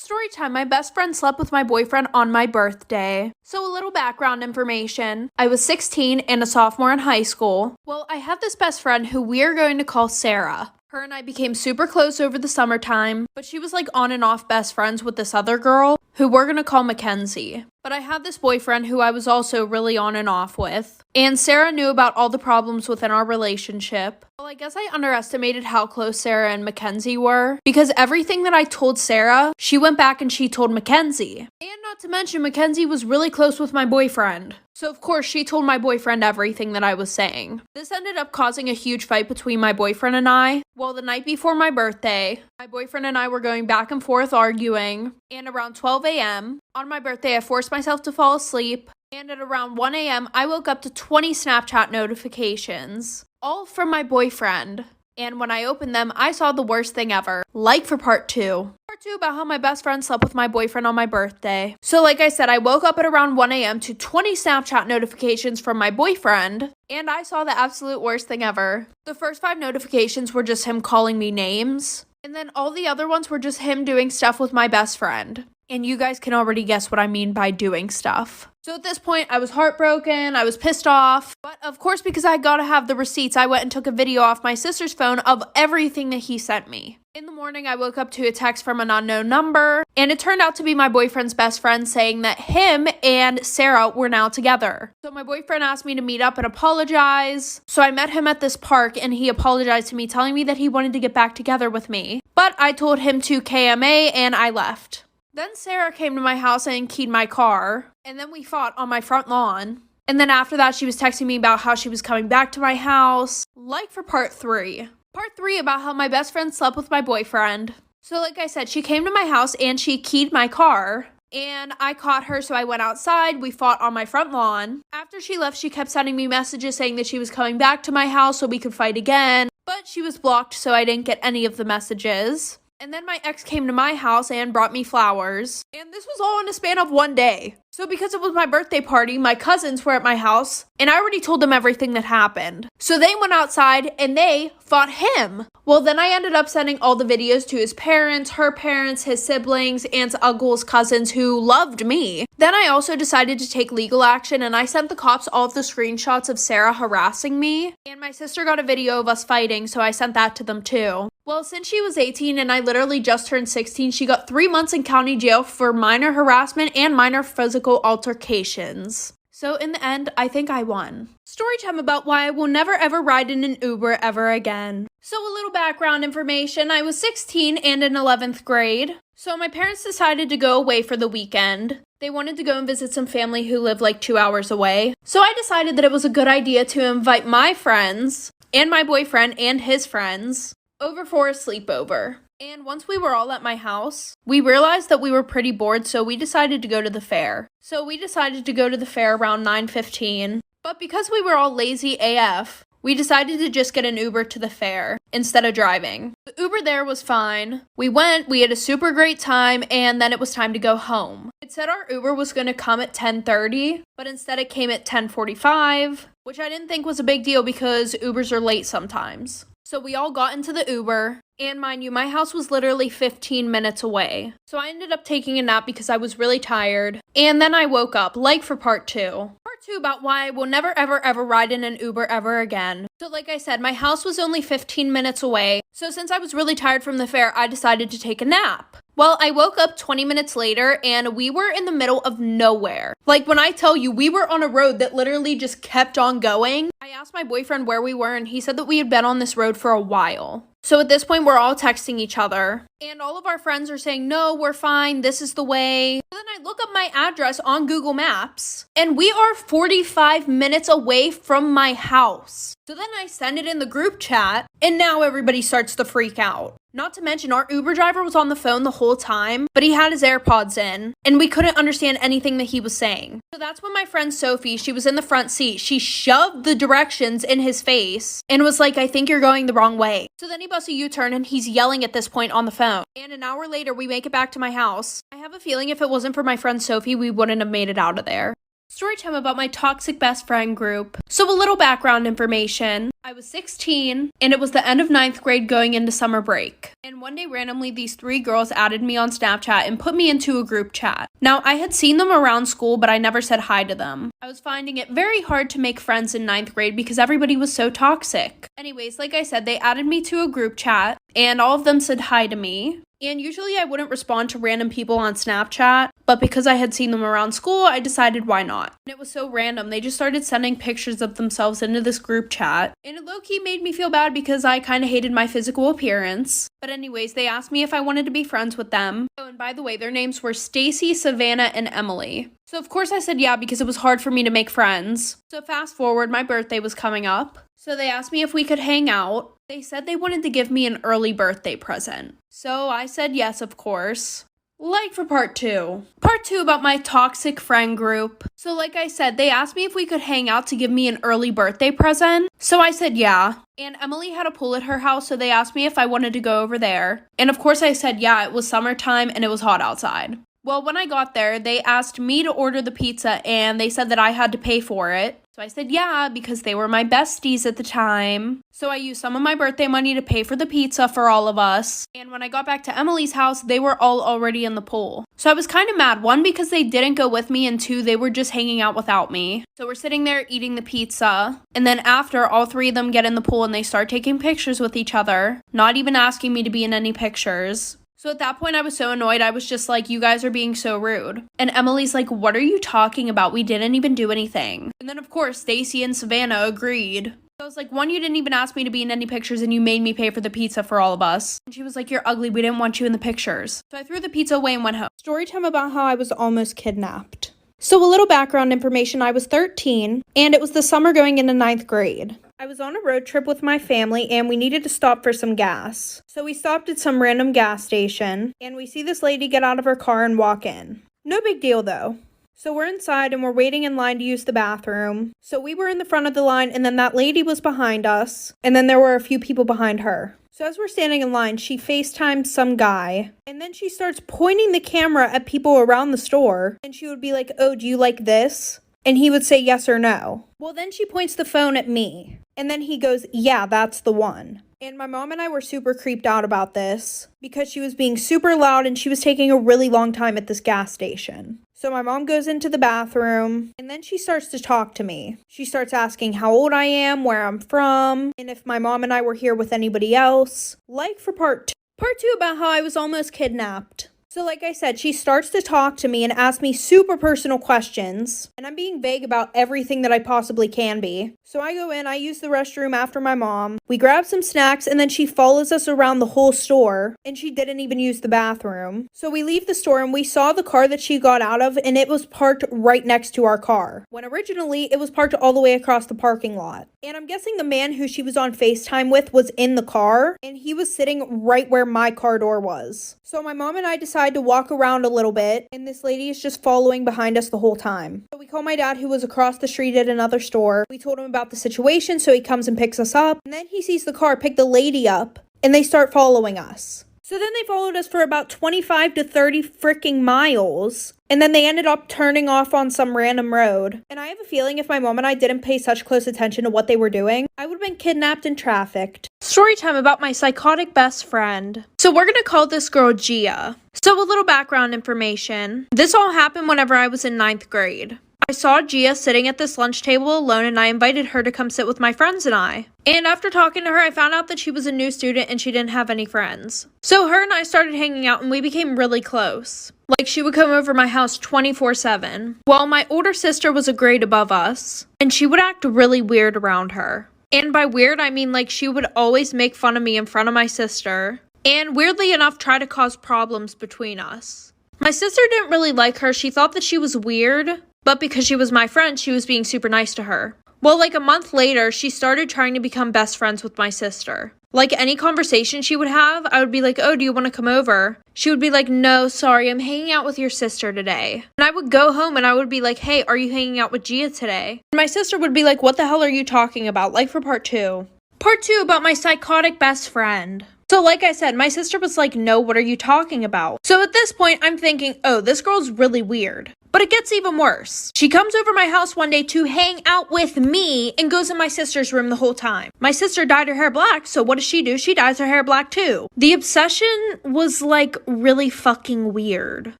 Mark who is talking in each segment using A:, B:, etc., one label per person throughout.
A: Story time. My best friend slept with my boyfriend on my birthday. So a little background information. I was 16 and a sophomore in high school. Well, I have this best friend who we are going to call Sarah. Her and I became super close over the summertime, but she was like on and off best friends with this other girl who we're gonna call Mackenzie. But I had this boyfriend who I was also really on and off with. And Sarah knew about all the problems within our relationship. Well, I guess I underestimated how close Sarah and Mackenzie were, because everything that I told Sarah, she went back and she told Mackenzie. And not to mention, Mackenzie was really close with my boyfriend. So of course, she told my boyfriend everything that I was saying. This ended up causing a huge fight between my boyfriend and I. Well, the night before my birthday, my boyfriend and I were going back and forth arguing. And around 12 a.m., on my birthday, I forced myself to fall asleep. And at around 1 a.m., I woke up to 20 Snapchat notifications, all from my boyfriend. And when I opened them, I saw the worst thing ever. Like for part 2. Part 2 about how my best friend slept with my boyfriend on my birthday. So like I said, I woke up at around 1 a.m. to 20 Snapchat notifications from my boyfriend. And I saw the absolute worst thing ever. The first 5 notifications were just him calling me names. And then all the other ones were just him doing stuff with my best friend. And you guys can already guess what I mean by doing stuff. So at this point, I was heartbroken, I was pissed off. But of course, because I gotta have the receipts, I went and took a video off my sister's phone of everything that he sent me. In the morning, I woke up to a text from an unknown number, and it turned out to be my boyfriend's best friend saying that him and Sarah were now together. So my boyfriend asked me to meet up and apologize. So I met him at this park, and he apologized to me, telling me that he wanted to get back together with me. But I told him to KMA, and I left. Then Sarah came to my house and keyed my car, and then we fought on my front lawn. And then after that, she was texting me about how she was coming back to my house. Like for part 3. Part 3 about how my best friend slept with my boyfriend. So like I said, she came to my house and she keyed my car. And I caught her, so I went outside. We fought on my front lawn. After she left, she kept sending me messages saying that she was coming back to my house so we could fight again. But she was blocked, so I didn't get any of the messages. And then my ex came to my house and brought me flowers. And this was all in a span of 1 day. So because it was my birthday party, my cousins were at my house, and I already told them everything that happened. So they went outside and they fought him. Well, then I ended up sending all the videos to his parents, her parents, his siblings, aunts, uncles, cousins who loved me. Then I also decided to take legal action, and I sent the cops all of the screenshots of Sarah harassing me. And my sister got a video of us fighting, so I sent that to them too. Well, since she was 18 and I literally just turned 16, she got 3 months in county jail for minor harassment and minor physical altercations. So in the end, I think I won. Story time about why I will never ever ride in an Uber ever again. So a little background information. I was 16 and in 11th grade. So my parents decided to go away for the weekend. They wanted to go and visit some family who lived like 2 hours away. So I decided that it was a good idea to invite my friends and my boyfriend and his friends over for a sleepover. And once we were all at my house, we realized that we were pretty bored, so we decided to go to the fair. So we decided to go to the fair around 9:15. But because we were all lazy AF, we decided to just get an Uber to the fair instead of driving. The Uber there was fine. We went, we had a super great time, and then it was time to go home. It said our Uber was going to come at 10:30, but instead it came at 10:45, which I didn't think was a big deal because Ubers are late sometimes. So we all got into the Uber, and mind you, my house was literally 15 minutes away. So I ended up taking a nap because I was really tired. And then I woke up, like for part 2. Part 2 about why I will never ever ever ride in an Uber ever again. So like I said, my house was only 15 minutes away. So since I was really tired from the fair, I decided to take a nap. Well, I woke up 20 minutes later and we were in the middle of nowhere. Like when I tell you, we were on a road that literally just kept on going. I asked my boyfriend where we were and he said that we had been on this road for a while. So at this point, we're all texting each other. And all of our friends are saying, no, we're fine, this is the way. So then I look up my address on Google Maps, and we are 45 minutes away from my house. So then I send it in the group chat, and now everybody starts to freak out. Not to mention, our Uber driver was on the phone the whole time, but he had his AirPods in, and we couldn't understand anything that he was saying. So that's when my friend Sophie, she was in the front seat, she shoved the directions in his face, and was like, I think you're going the wrong way. So then he busts a U-turn, and he's yelling at this point on the phone. And an hour later, we make it back to my house. I have a feeling if it wasn't for my friend Sophie, we wouldn't have made it out of there. Storytime about my toxic best friend group. So a little background information. I was 16, and it was the end of 9th grade going into summer break. And one day randomly these 3 girls added me on Snapchat and put me into a group chat. Now I had seen them around school, but I never said hi to them. I was finding it very hard to make friends in 9th grade because everybody was so toxic. Anyways, like I said, they added me to a group chat, and all of them said hi to me. And usually I wouldn't respond to random people on Snapchat, but because I had seen them around school, I decided why not. And it was so random, they just started sending pictures of themselves into this group chat. And it low-key made me feel bad because I kind of hated my physical appearance. But anyways, they asked me if I wanted to be friends with them. Oh, and by the way, their names were Stacy, Savannah, and Emily. So of course I said yeah because it was hard for me to make friends. So fast forward, my birthday was coming up. So they asked me if we could hang out. They said they wanted to give me an early birthday present. So I said yes, of course. Like for part 2. Part 2 about my toxic friend group. So like I said, they asked me if we could hang out to give me an early birthday present. So I said yeah. And Emily had a pool at her house, so they asked me if I wanted to go over there. And of course I said yeah, it was summertime and it was hot outside. Well, when I got there, they asked me to order the pizza and they said that I had to pay for it. So I said yeah, because they were my besties at the time. So I used some of my birthday money to pay for the pizza for all of us. And when I got back to Emily's house, they were all already in the pool. So I was kind of mad. 1, because they didn't go with me, and 2, they were just hanging out without me. So we're sitting there eating the pizza. And then after, all 3 of them get in the pool and they start taking pictures with each other, not even asking me to be in any pictures. So at that point, I was so annoyed. I was just like, you guys are being so rude. And Emily's like, what are you talking about? We didn't even do anything. And then, of course, Stacy and Savannah agreed. So I was like, 1, you didn't even ask me to be in any pictures and you made me pay for the pizza for all of us. And she was like, you're ugly. We didn't want you in the pictures. So I threw the pizza away and went home. Storytime about how I was almost kidnapped. So a little background information. I was 13 and it was the summer going into 9th grade. I was on a road trip with my family and we needed to stop for some gas. So we stopped at some random gas station and we see this lady get out of her car and walk in. No big deal though. So we're inside and we're waiting in line to use the bathroom. So we were in the front of the line and then that lady was behind us and then there were a few people behind her. So as we're standing in line, she FaceTimes some guy and then she starts pointing the camera at people around the store and she would be like, oh, do you like this? And he would say yes or no. Well, then she points the phone at me. And then he goes, yeah, that's the one. And my mom and I were super creeped out about this because she was being super loud and she was taking a really long time at this gas station. So my mom goes into the bathroom and then she starts to talk to me. She starts asking how old I am, where I'm from, and if my mom and I were here with anybody else. Like for part 2. Part 2 about how I was almost kidnapped. So like I said, she starts to talk to me and ask me super personal questions. And I'm being vague about everything that I possibly can be. So I go in, I use the restroom after my mom. We grab some snacks and then she follows us around the whole store. And she didn't even use the bathroom. So we leave the store and we saw the car that she got out of and it was parked right next to our car. When originally it was parked all the way across the parking lot. And I'm guessing the man who she was on FaceTime with was in the car. And he was sitting right where my car door was. So my mom and I decided to walk around a little bit and this lady is just following behind us the whole time. So we call my dad who was across the street at another store. We told him about the situation so he comes and picks us up and then he sees the car pick the lady up and they start following us. So then they followed us for about 25 to 30 freaking miles. And then they ended up turning off on some random road. And I have a feeling if my mom and I didn't pay such close attention to what they were doing, I would have been kidnapped and trafficked. Story time about my psychotic best friend. So we're gonna call this girl Gia. So a little background information. This all happened whenever I was in 9th grade. I saw Gia sitting at this lunch table alone and I invited her to come sit with my friends and I. And after talking to her, I found out that she was a new student and she didn't have any friends. So her and I started hanging out and we became really close. Like she would come over my house 24/7. Well, my older sister was a grade above us and she would act really weird around her. And by weird, I mean like she would always make fun of me in front of my sister. And weirdly enough, try to cause problems between us. My sister didn't really like her. She thought that she was weird. But because she was my friend, she was being super nice to her. Well, like a month later, she started trying to become best friends with my sister. Like any conversation she would have, I would be like, oh, do you want to come over? She would be like, no, sorry, I'm hanging out with your sister today. And I would go home and I would be like, hey, are you hanging out with Gia today? And my sister would be like, what the hell are you talking about? Like for part 2. Part 2 about my psychotic best friend. So like I said, my sister was like, no, what are you talking about? So at this point, I'm thinking, oh, this girl's really weird. But it gets even worse. She comes over my house one day to hang out with me and goes in my sister's room the whole time. My sister dyed her hair black, so what does she do? She dyes her hair black too. The obsession was like really fucking weird.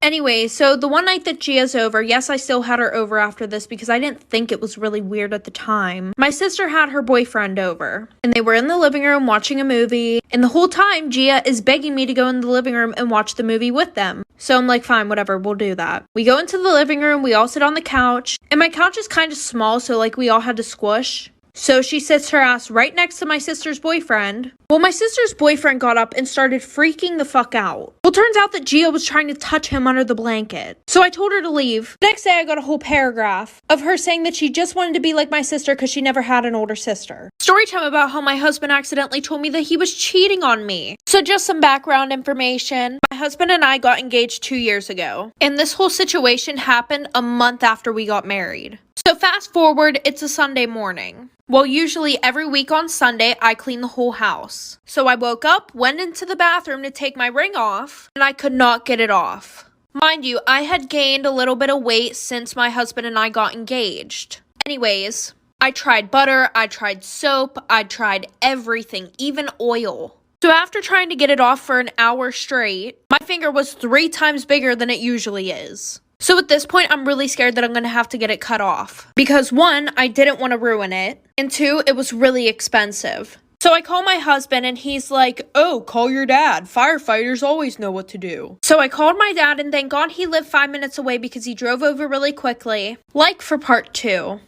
A: Anyway, so the one night that Gia's over, yes, I still had her over after this because I didn't think it was really weird at the time. My sister had her boyfriend over and they were in the living room watching a movie, and the whole time Gia is begging me to go in the living room and watch the movie with them. So I'm like, fine, whatever, we'll do that. We go into the living room, we all sit on the couch, and my couch is kind of small, so like we all had to squish. So she sits her ass right next to my sister's boyfriend. Well, my sister's boyfriend got up and started freaking the fuck out. Well, turns out that Gia was trying to touch him under the blanket. So I told her to leave. The next day I got a whole paragraph of her saying that she just wanted to be like my sister because she never had an older sister. Story time about how my husband accidentally told me that he was cheating on me. So just some background information. My husband and I got engaged 2 years ago. And this whole situation happened a month after we got married. So fast forward, it's a Sunday morning. Well, usually every week on Sunday, I clean the whole house. So I woke up, went into the bathroom to take my ring off, and I could not get it off. Mind you, I had gained a little bit of weight since my husband and I got engaged. Anyways, I tried butter, I tried soap, I tried everything, even oil. So after trying to get it off for an hour straight, my finger was 3 times bigger than it usually is. So at this point, I'm really scared that I'm going to have to get it cut off. Because 1, I didn't want to ruin it. And 2, it was really expensive. So I call my husband and he's like, oh, call your dad. Firefighters always know what to do. So I called my dad and thank God he lived 5 minutes away because he drove over really quickly. Like for part 2.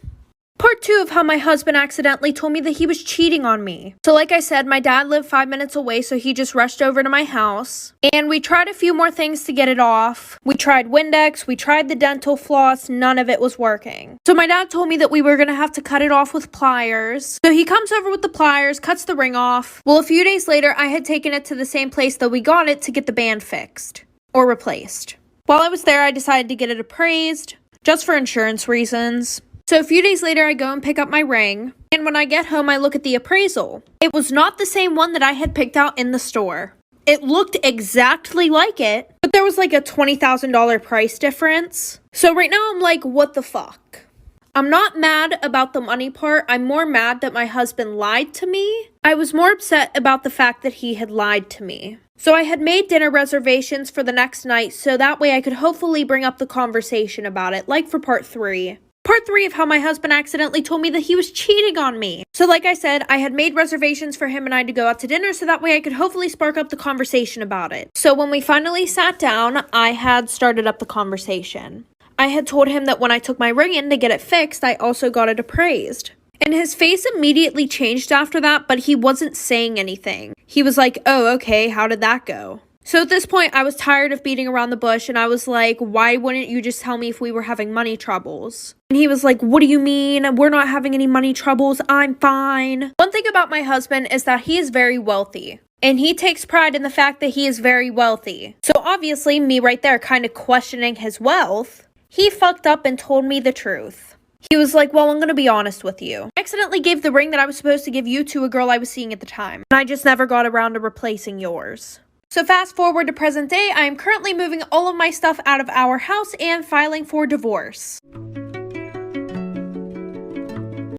A: Part 2 of how my husband accidentally told me that he was cheating on me. So like I said, my dad lived 5 minutes away, so he just rushed over to my house. And we tried a few more things to get it off. We tried Windex, we tried the dental floss, none of it was working. So my dad told me that we were going to have to cut it off with pliers. So he comes over with the pliers, cuts the ring off. Well, a few days later, I had taken it to the same place that we got it to get the band fixed. Or replaced. While I was there, I decided to get it appraised, just for insurance reasons. So a few days later, I go and pick up my ring, and when I get home, I look at the appraisal. It was not the same one that I had picked out in the store. It looked exactly like it, but there was like a $20,000 price difference. So right now, I'm like, what the fuck? I'm not mad about the money part. I'm more mad that my husband lied to me. I was more upset about the fact that he had lied to me. So I had made dinner reservations for the next night, so that way I could hopefully bring up the conversation about it, like for part 3. Part 3 of how my husband accidentally told me that he was cheating on me. So like I said, I had made reservations for him and I to go out to dinner so that way I could hopefully spark up the conversation about it. So when we finally sat down, I had started up the conversation. I had told him that when I took my ring in to get it fixed, I also got it appraised. And his face immediately changed after that, but he wasn't saying anything. He was like, oh, okay, how did that go? So at this point, I was tired of beating around the bush, and I was like, why wouldn't you just tell me if we were having money troubles? And he was like, what do you mean? We're not having any money troubles. I'm fine. One thing about my husband is that he is very wealthy. And he takes pride in the fact that he is very wealthy. So obviously, me right there kind of questioning his wealth, he fucked up and told me the truth. He was like, well, I'm going to be honest with you. I accidentally gave the ring that I was supposed to give you to a girl I was seeing at the time. And I just never got around to replacing yours. So fast forward to present day, I am currently moving all of my stuff out of our house and filing for divorce.